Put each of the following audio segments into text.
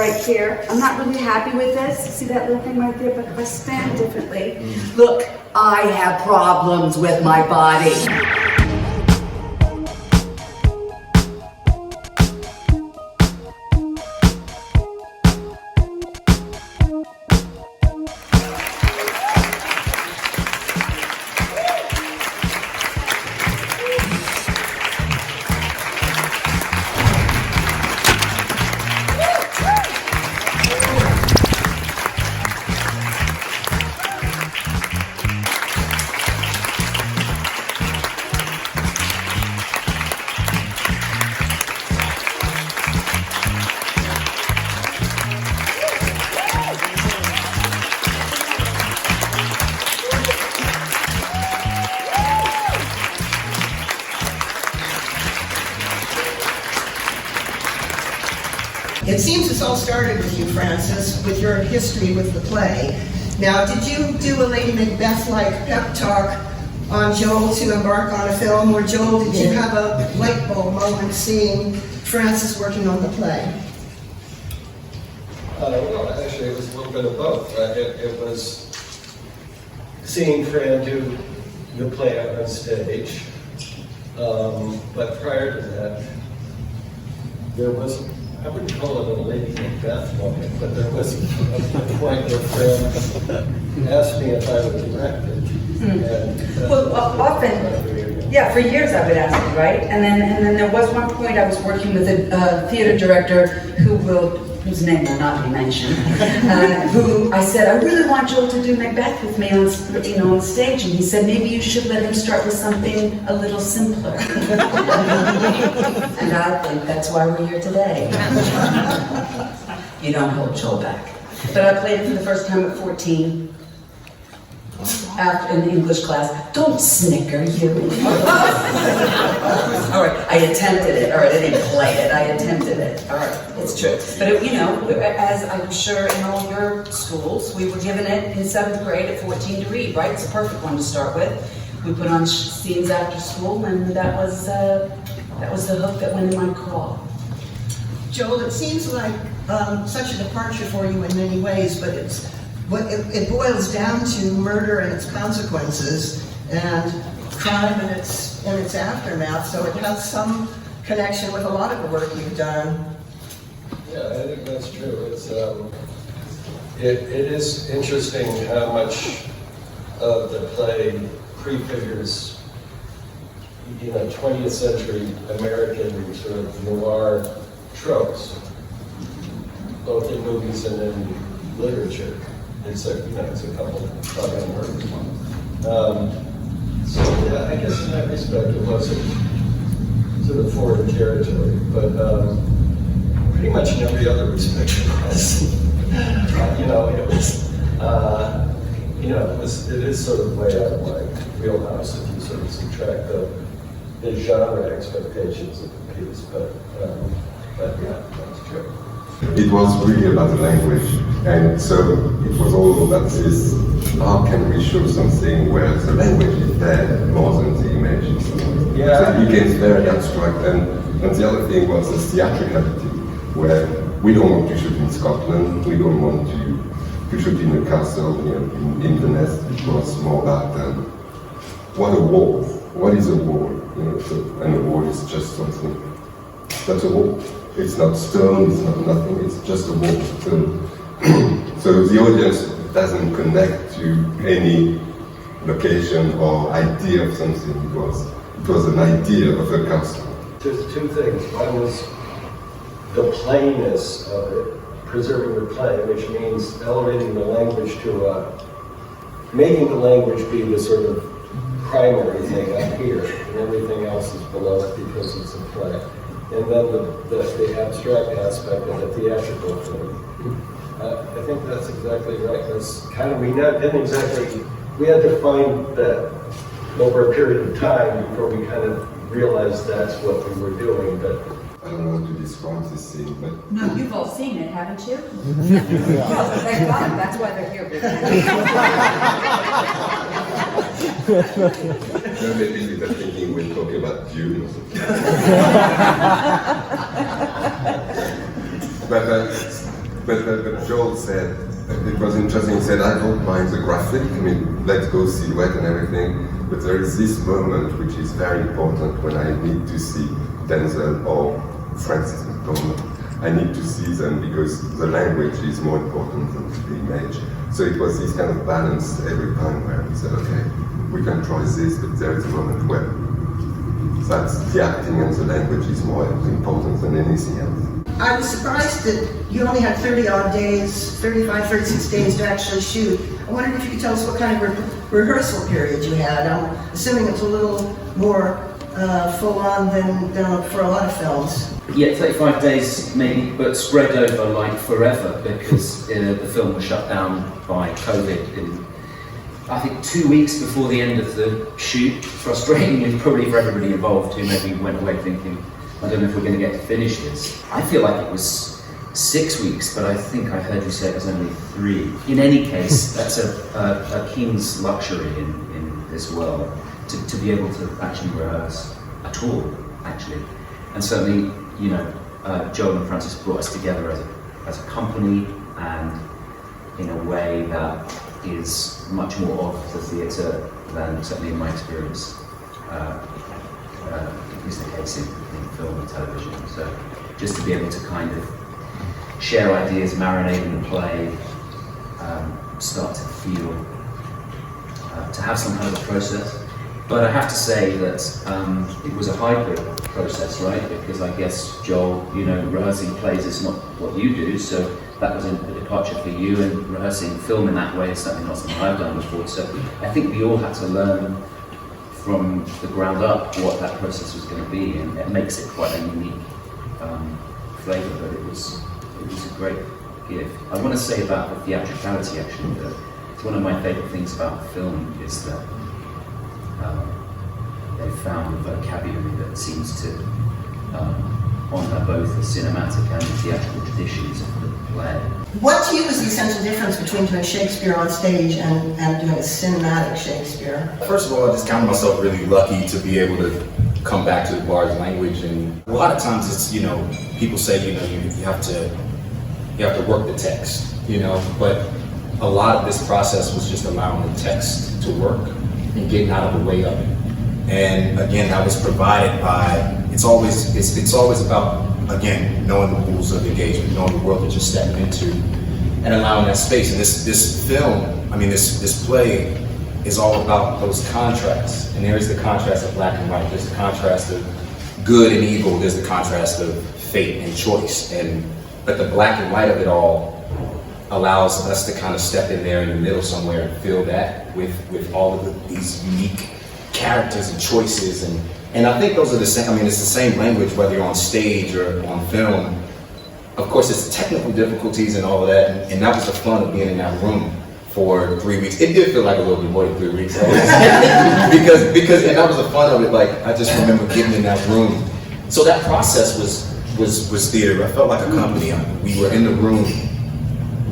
right here. I'm not really happy with this. See that little thing right there? But if I stand differently, look, I have problems with my body. It seems this all started with you, Frances, with your history with the play. Now, did you do a Lady Macbeth-like pep talk on Joel to embark on a film, or Joel, did you have a light bulb moment seeing Frances working on the play? Well, actually, it was a little bit of both. It was seeing Fran do the play out on stage, but prior to that, there was, I wouldn't call it a Lady Macbeth moment, but there was a point where Fran asked me if I would direct it. Well, often, yeah, for years I would ask you, right? And then there was one point I was working with a theater director whose name will not be mentioned, who I said, I really want Joel to do Macbeth with me on stage, and he said, maybe you should let him start with something a little simpler. And I think that's why we're here today. You don't hold Joel back. But I played it for the first time at 14. After in the English class, don't snicker, you. All right, I attempted it. All right, I didn't play it. I attempted it. All right, it's true. But as I'm sure in all your schools, we were given it in 7th grade at 14 to read. Right, it's a perfect one to start with. We put on scenes after school, and that was the hook that went in my craw. Joel, it seems like such a departure for you in many ways, but it boils down to murder and its consequences, and crime and its aftermath, so it has some connection with a lot of the work you've done. Yeah, I think that's true. It's it is interesting how much of the play prefigures 20th century American sort of noir tropes, both in movies and in literature. It's a couple of goddamn murders. So yeah, I guess in that respect it wasn't sort of foreign territory, but pretty much in every other respect it was. It is sort of way out of my wheelhouse if you sort of subtract the genre expectations of the piece, but yeah, that's true. It was really about the language, and so it was all about this, how can we show something where the language is there more than the image. Yeah. So it became very abstract, and the other thing was the theatricality, where we don't want to shoot in Scotland, we don't want to shoot in a castle in Inverness. It was more about what a wall, what is a wall, and a wall is just something, that's a wall. It's not stone, it's not nothing, it's just a wall. So the audience doesn't connect to any location or idea of something. It was an idea of a castle. Just two things. One was the plainness of it, preserving the plain, which means elevating the language to making the language be the sort of primary thing up here, and everything else is below it because it's a play. And then the abstract aspect of the theatrical thing. I think that's exactly right. That's kind of, we had to find that over a period of time before we kind of realized that's what we were doing. But I don't know how to describe this scene, but... No, you've all seen it, haven't you? Well, thank God, that's why they're here. Maybe we were thinking we'll talk about June or something. But But Joel said, it was interesting, he said, I don't mind the graphic, I mean, let's go silhouette and everything, but there is this moment which is very important when I need to see Denzel or Francis McDormand. I need to see them because the language is more important than the image. So it was this kind of balance every time where we said, okay, we can try this, but there is a moment where that's the acting and the language is more important than anything else. I was surprised that you only had 30-odd days, 35, 36 days to actually shoot. I wondered if you could tell us what kind of rehearsal period you had. I'm assuming it was a little more full-on than for a lot of films. Yeah, 35 days maybe, but spread over like forever because the film was shut down by COVID in, I think, 2 weeks before the end of the shoot. Frustratingly, probably for everybody involved who maybe went away thinking, I don't know if we're going to get to finish this. I feel like it was 6 weeks, but I think I heard you say it was only 3. In any case, that's a king's luxury in this world, to be able to actually rehearse at all, actually. And certainly, you know, Joel and Francis brought us together as a company, and in a way that is much more of the theatre than certainly in my experience is the case in film and television. So just to be able to kind of share ideas, marinate in the play, start to feel, to have some kind of a process. But I have to say that it was a hybrid process, right? Because I guess, Joel, you know, rehearsing plays is not what you do, so that was a departure for you, and rehearsing film in that way is certainly not something I've done before. So I think we all had to learn from the ground up what that process was going to be, and it makes it quite a unique flavour, but it was a great gift. I want to say about the theatricality, actually, that it's one of my favourite things about film is that they found a vocabulary that seems to honour both the cinematic and the theatrical traditions of the play. What to you is the essential difference between doing Shakespeare on stage and doing a cinematic Shakespeare? First of all, I just count myself really lucky to be able to come back to the large language, and a lot of times it's, you know, people say, you know, you have to work the text, you know, but a lot of this process was just allowing the text to work and getting out of the way of it. And again, that was provided by, it's always about, again, knowing the rules of engagement, knowing the world that you're stepping into, and allowing that space. And this film, I mean, this play is all about those contrasts. And there is the contrast of black and white, there's the contrast of good and evil, there's the contrast of fate and choice. But the black and white of it all allows us to kind of step in there in the middle somewhere and feel that with all of these unique characters and choices, and I think those are the same. I mean, it's the same language whether you're on stage or on film. Of course, it's technical difficulties and all of that, and that was the fun of being in that room for 3 weeks. It did feel like a little bit more than 3 weeks, because and that was the fun of it. Like, I just remember getting in that room. So that process was theater. I felt like a company. We were in the room,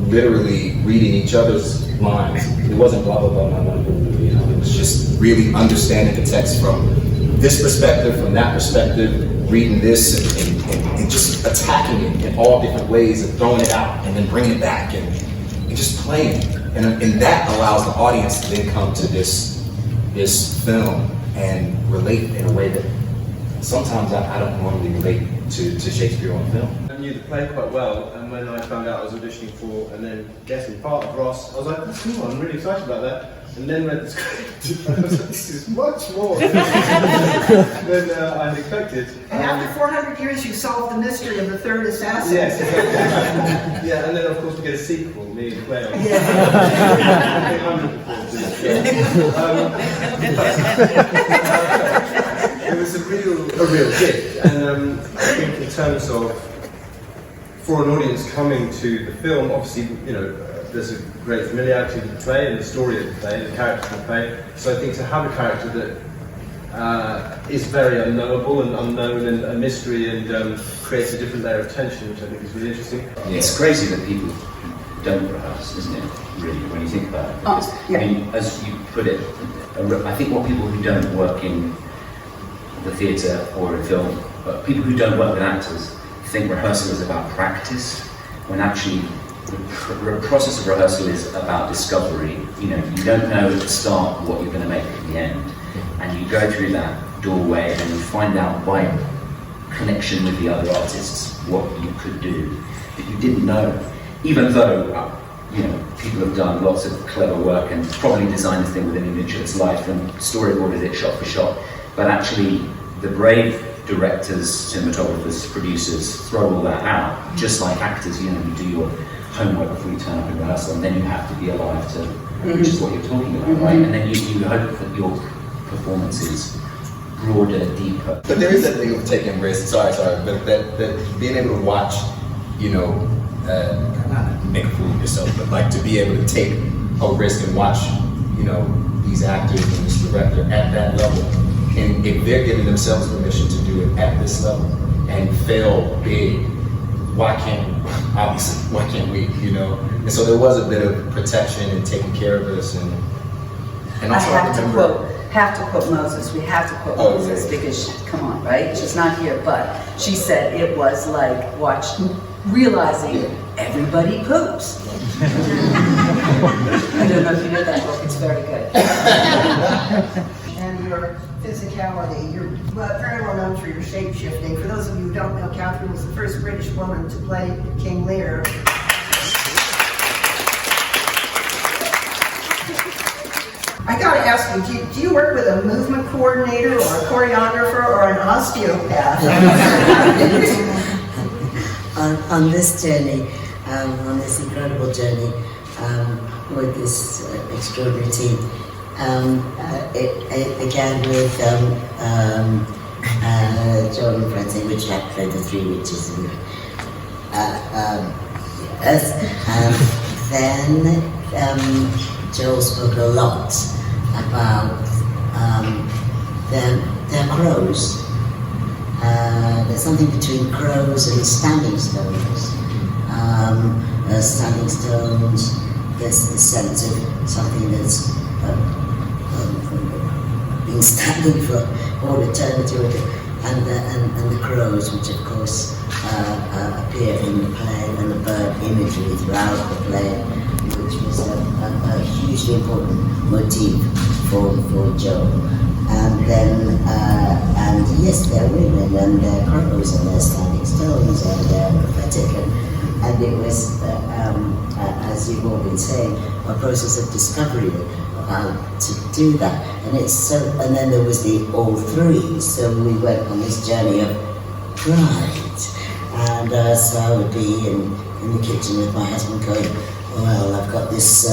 literally reading each other's lines. It wasn't blah blah blah blah blah blah, you know. It was just really understanding the text from this perspective, from that perspective, reading this and just attacking it in all different ways and throwing it out and then bringing it back and just playing. And that allows the audience to then come to this film and relate in a way that sometimes I don't normally relate to Shakespeare on film. I knew the play quite well, and when I found out I was auditioning for and then getting part of Ross, I was like, that's cool, I'm really excited about that. And then read the script, I was like, this is much more than I had expected. And after 400 years, you solved the mystery of the third assassin. Yes, exactly. Yeah, and then of course we get a sequel, me and Claire. It was a real gift, and I think in terms of, for an audience coming to the film, obviously, you know, there's a great familiarity with the play and the story of the play, the character of the play. So I think to have a character that is very unknowable and unknown and a mystery and creates a different layer of tension, which I think is really interesting. It's crazy that people don't rehearse, isn't it, really, when you think about it? Because, yeah. I mean, as you put it, I think what people who don't work in the theatre or in film, but people who don't work with actors think rehearsal is about practice, when actually the process of rehearsal is about discovery. You know, you don't know at the start what you're going to make at the end, and you go through that doorway and you find out by connection with the other artists what you could do that you didn't know, even though you know, people have done lots of clever work and probably designed the thing with an image of its life and storyboarded it shot for shot, but actually the brave directors, cinematographers, producers throw all that out, just like actors. You know, you do your homework before you turn up in rehearsal, and then you have to be alive to, which is what you're talking about, right? And then you hope that your performance is broader, deeper. But there is that thing of taking risks. Sorry, but that being able to watch, you know, not make a fool of yourself, but like to be able to take a risk and watch, you know, these actors and this director at that level, and if they're giving themselves permission to do it at this level and fail big, why can't we, you know? And so there was a bit of protection and taking care of us, and also I have to quote Moses. We have to quote Moses because, come on, right? She's not here, but she said it was like realizing everybody poops. I don't know if you know that book, it's very good. And your physicality, you're very well known for your shape shifting. For those of you who don't know, Kathryn was the first British woman to play King Lear. I gotta ask you, do you work with a movement coordinator or a choreographer or an osteopath? on this journey, on this incredible journey with this extraordinary team, it began with Joel and Francine, which I played the three witches in us. Then Joel spoke a lot about their crows. There's something between crows and standing stones. Standing stones, there's the sense of something that's been standing for all eternity, and the crows, which of course appear in the play, and the bird imagery throughout the play, which was a hugely important motif for Joel. And then, and yes, they're women, and they're crows, and they're standing stones, and they're prophetic, and it was, as you've all been saying, a process of discovery to do that. And it's so, and then there was the all three, so we went on this journey of pride. And so I would be in the kitchen with my husband going, well, I've got this,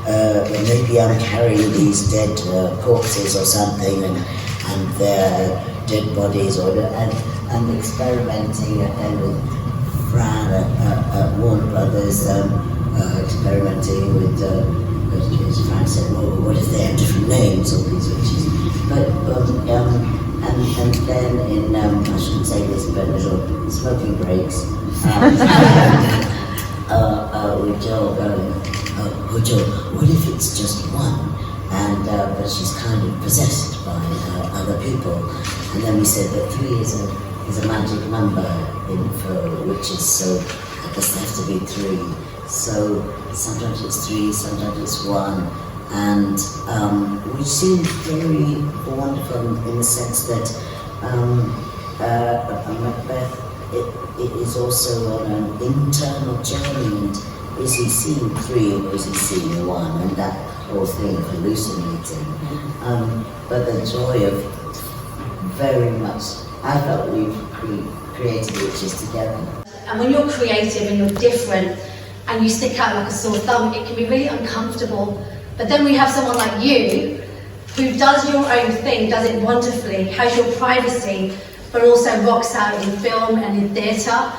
maybe I'm carrying these dead corpses or something, and they're dead bodies, and experimenting with Fran at Warner Brothers, experimenting with, Fran said, well, what if they have different names, all these witches? But, and then in, I shouldn't say this, but little smoking breaks, with Joel going, oh Joel, what if it's just one? And, but she's kind of possessed by other people. And then we said that 3 is a magic number for witches, so I guess there have to be 3. So sometimes it's 3, sometimes it's 1. And which seemed very wonderful in the sense that Macbeth, it is also an internal journey, and is he seeing 3 or is he seeing 1, and that whole thing of hallucinating. But the joy of very much, I felt we've created witches together. And when you're creative and you're different and you stick out like a sore thumb, it can be really uncomfortable. But then we have someone like you who does your own thing, does it wonderfully, has your privacy, but also rocks out in film and in theatre.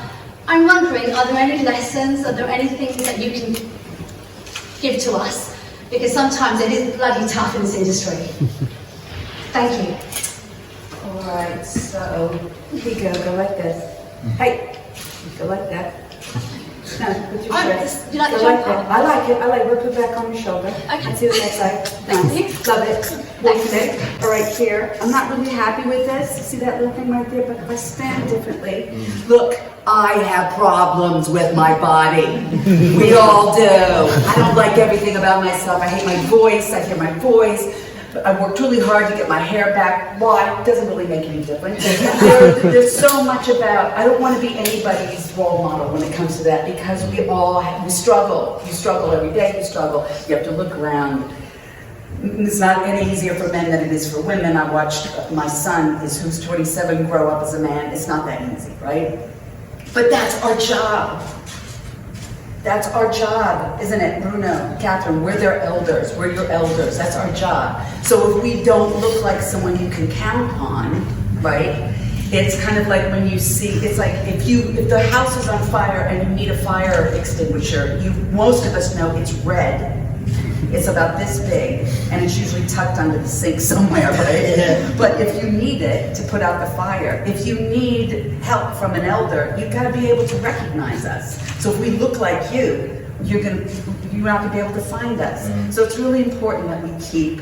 I'm wondering, are there any lessons, are there anything that you can give to us? Because sometimes it is bloody tough in this industry. Thank you. All right, so here you go like this. Hey, go like that. No, put your chest. You like the go like jumper? that. I like it. Rip it back on your shoulder. Okay. Let's see the next side. Thank Nice. Love it. Okay, all right, here. I'm not really happy with this. See that little thing right there? But if I stand differently, look, I have problems with my body. We all do. I don't like everything about myself. I hate my voice. I hear my voice. I worked really hard to get my hair back. Why? It doesn't really make any difference. There's so much about, I don't want to be anybody's role model when it comes to that, because we struggle. You struggle every day, you struggle. You have to look around. It's not any easier for men than it is for women. I watched my son, who's 27, grow up as a man. It's not that easy, right? But that's our job. That's our job, isn't it, Bruno, Kathryn? We're their elders. We're your elders. That's our job. So if we don't look like someone you can count on, right? It's kind of like when you see, it's like if the house is on fire and you need a fire extinguisher, most of us know it's red. It's about this big, and it's usually tucked under the sink somewhere, right? But if you need it to put out the fire, if you need help from an elder, you've got to be able to recognize us. So if we look like you, you're not going to be able to find us. So it's really important that we keep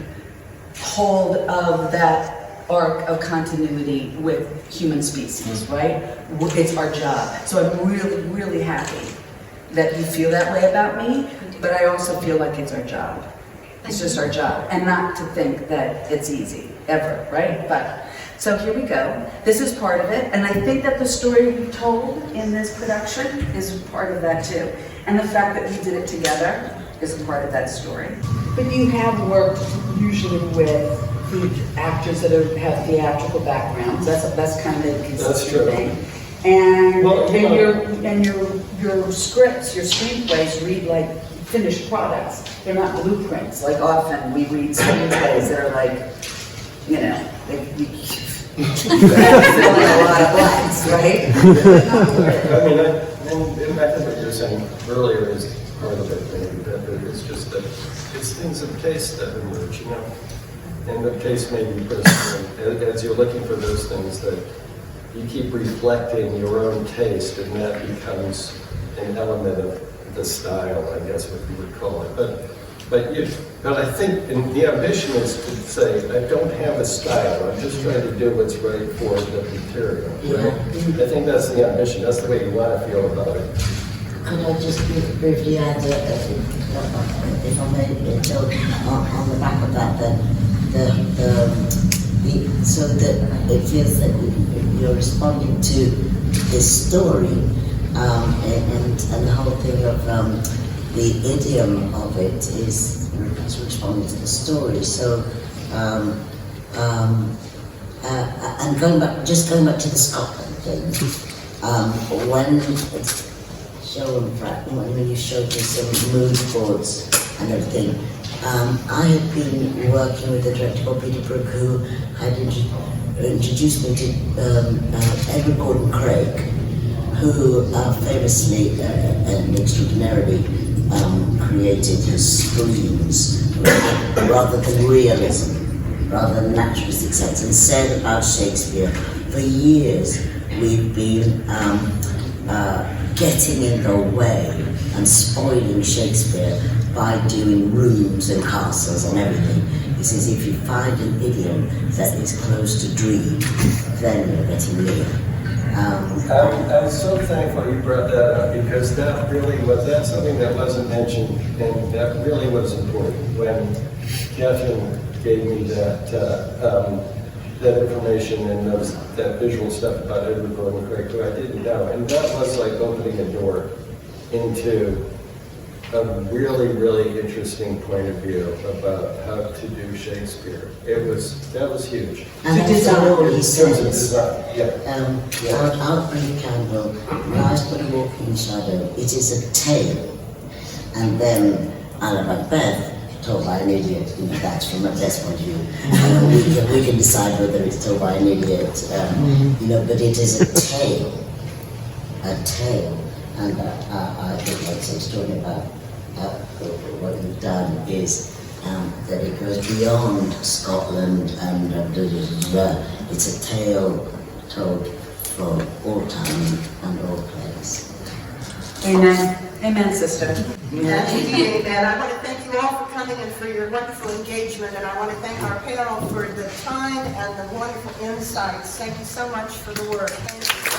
hold of that arc of continuity with human species, right? It's our job. So I'm really, really happy that you feel that way about me, but I also feel like it's our job. It's just our job, and not to think that it's easy, ever, right? But, so here we go. This is part of it, and I think that the story we told in this production is part of that too. And the fact that we did it together is a part of that story. But you have worked usually with the actors that have theatrical backgrounds. That's kind of the consistent thing. And, well, your scripts, your screenplays read like finished products. They're not blueprints. Like often we read screenplays that are like, you know, you fill in a lot of blanks, right? I mean, and I think what you were saying earlier is part of it, maybe, that it's just that it's things of taste that emerge, you know? And the taste may be personal. As you're looking for those things, that you keep reflecting your own taste, and that becomes an element of the style, I guess what you would call it. But I think the ambition is to say, I don't have a style, I'm just trying to do what's right for the material, right? I think that's the ambition, that's the way you want to feel about it. Could I just briefly add, if I may, Joe, on the back of that, so that it feels that you're responding to this story, and the whole thing of the idiom of it is responding to the story. So, and going back to the Scotland thing, when when you showed me some mood boards and everything, I had been working with a director called Peter Brook, who had introduced me to Edward Gordon Craig, who famously and extraordinarily created his screens rather than realism, rather than naturalistic sense, and said about Shakespeare, for years we've been getting in the way and spoiling Shakespeare by doing rooms and castles and everything. He says if you find an idiom that is close to dream, then you're getting near. I'm so thankful you brought that up, because that's something that wasn't mentioned, and that really was important when Kathryn gave me that information and that visual stuff about Edward Gordon Craig, who I didn't know, and that was like opening a door into a really, really interesting point of view about how to do Shakespeare. That was huge. And that's all he says. Yeah. Out bring a candle, rise but a walking shadow. It is a tale. And then Macbeth, told by an idiot. That's from Macbeth's point of view. We can decide whether it's told by an idiot. But it is a tale. A tale. And I think what's extraordinary about what you've done is that it goes beyond Scotland and it's a tale told for all time and all place. Amen. Amen, sister. And I want to thank you all for coming and for your wonderful engagement, and I want to thank our panel for the time and the wonderful insights. Thank you so much for the work. Thank you.